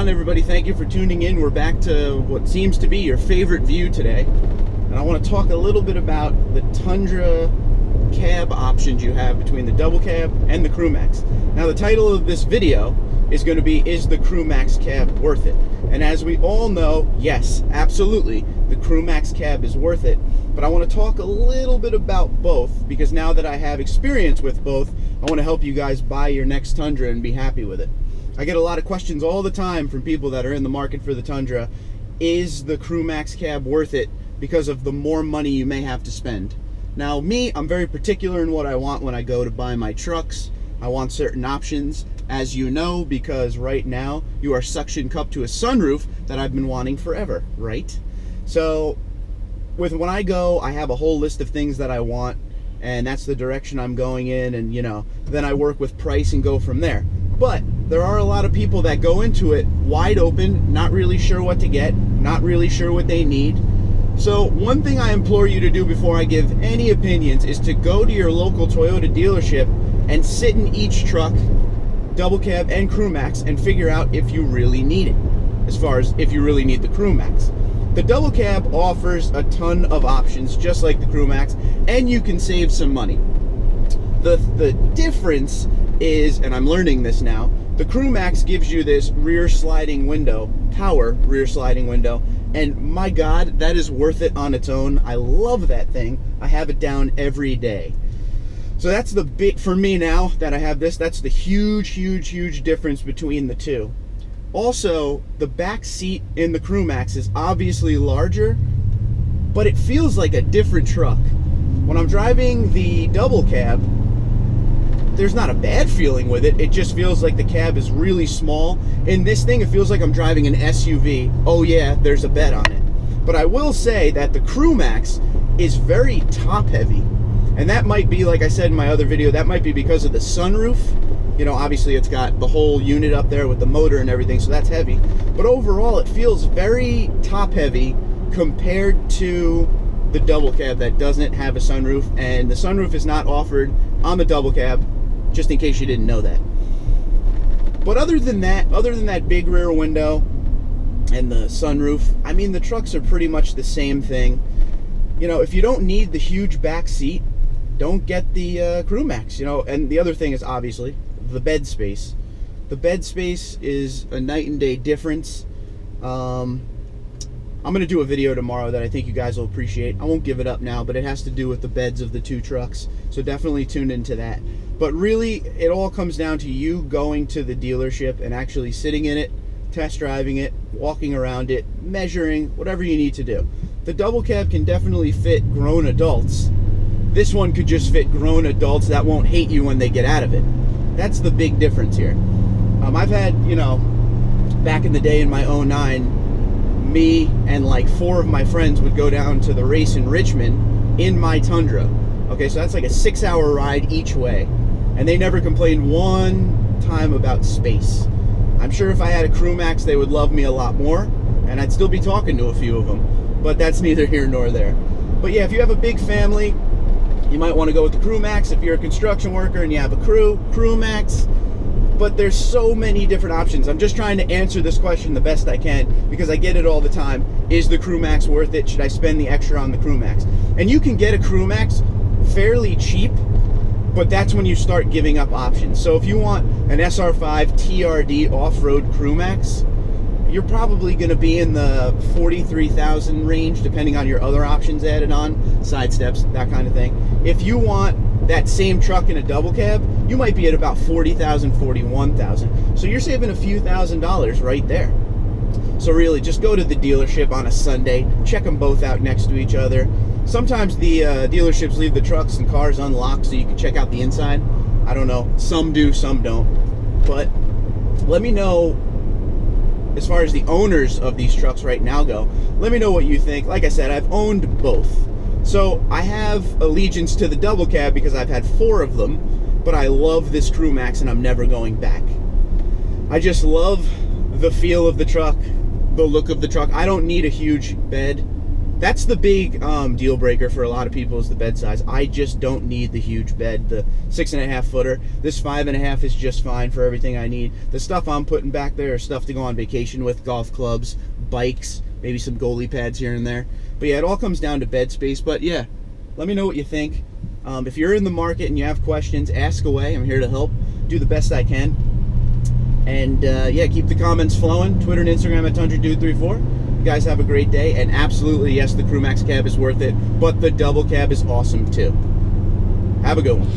on, everybody? Thank you for tuning in. We're back to what seems to be your favorite view today. And I want to talk a little bit about the Tundra cab options you have between the double cab and the CrewMax. Now, the title of this video is going to be, is the CrewMax cab worth it? And as we all know, yes, absolutely, the CrewMax cab is worth it. But I want to talk a little bit about both, because now that I have experience with both, I want to help you guys buy your next Tundra and be happy with it. I get a lot of questions all the time from people that are in the market for the Tundra. Is the CrewMax cab worth it because of the more money you may have to spend? Now, me, I'm very particular in what I want when I go to buy my trucks. I want certain options, as you know, because right now you are suction cupped to a sunroof that I've been wanting forever, right? So when I go, I have a whole list of things that I want, and that's the direction I'm going in, and then I work with price and go from there. But there are a lot of people that go into it wide open, not really sure what to get, not really sure what they need. So one thing I implore you to do before I give any opinions is to go to your local Toyota dealership and sit in each truck, double cab and CrewMax, and figure out if you really need it, as far as if you really need the CrewMax. The double cab offers a ton of options, just like the CrewMax, and you can save some money. The difference is, and I'm learning this now, the CrewMax gives you this rear sliding window, power rear sliding window, and my God, that is worth it on its own. I love that thing. I have it down every day. So that's the bit for me now that I have this. That's the huge difference between the two. Also, the back seat in the CrewMax is obviously larger, but it feels like a different truck. When I'm driving the double cab, there's not a bad feeling with it. It just feels like the cab is really small. In this thing, it feels like I'm driving an SUV. Oh yeah, there's a bed on it. But I will say that the CrewMax is very top heavy. And that might be, like I said in my other video, that might be because of the sunroof. Obviously it's got the whole unit up there with the motor and everything, so that's heavy. But overall, it feels very top heavy compared to the double cab that doesn't have a sunroof. And the sunroof is not offered on the double cab, just in case you didn't know that. But other than that big rear window and the sunroof, I mean, the trucks are pretty much the same thing. If you don't need the huge back seat, don't get the CrewMax. And the other thing is obviously the bed space. The bed space is a night and day difference. I'm going to do a video tomorrow that I think you guys will appreciate. I won't give it up now, but it has to do with the beds of the two trucks, so definitely tune into that. But really, it all comes down to you going to the dealership and actually sitting in it, test driving it, walking around it, measuring, whatever you need to do. The double cab can definitely fit grown adults. This one could just fit grown adults that won't hate you when they get out of it. That's the big difference here. I've had, back in the day in my 09, me and like 4 of my friends would go down to the race in Richmond in my Tundra. Okay, so that's like a 6-hour ride each way. And they never complained one time about space. I'm sure if I had a CrewMax, they would love me a lot more, and I'd still be talking to a few of them. But that's neither here nor there. But yeah, if you have a big family, you might want to go with the CrewMax. If you're a construction worker and you have a CrewMax. But there's so many different options. I'm just trying to answer this question the best I can, because I get it all the time. Is the CrewMax worth it? Should I spend the extra on the CrewMax? And you can get a CrewMax fairly cheap, but that's when you start giving up options. So if you want an SR5 TRD off-road CrewMax, you're probably going to be in the $43,000 range, depending on your other options added on, side steps, that kind of thing. If you want that same truck in a double cab, you might be at about $40,000, $41,000. So you're saving a few $1,000s right there. So really, just go to the dealership on a Sunday, check them both out next to each other. Sometimes the dealerships leave the trucks and cars unlocked so you can check out the inside. I don't know, some do, some don't. But let me know, as far as the owners of these trucks right now go, let me know what you think. Like I said, I've owned both. So I have allegiance to the double cab because I've had 4 of them, but I love this CrewMax and I'm never going back. I just love the feel of the truck, the look of the truck. I don't need a huge bed. That's the big deal breaker for a lot of people, is the bed size. I just don't need the huge bed, the 6.5 footer. This 5.5 is just fine for everything I need. The stuff I'm putting back there is stuff to go on vacation with, golf clubs, bikes, maybe some goalie pads here and there. But yeah, it all comes down to bed space. But yeah, let me know what you think. If you're in the market and you have questions, ask away. I'm here to help, do the best I can. And yeah, keep the comments flowing. Twitter and Instagram at TundraDude34. You guys have a great day. And absolutely, yes, the CrewMax cab is worth it, but the double cab is awesome too. Have a good one.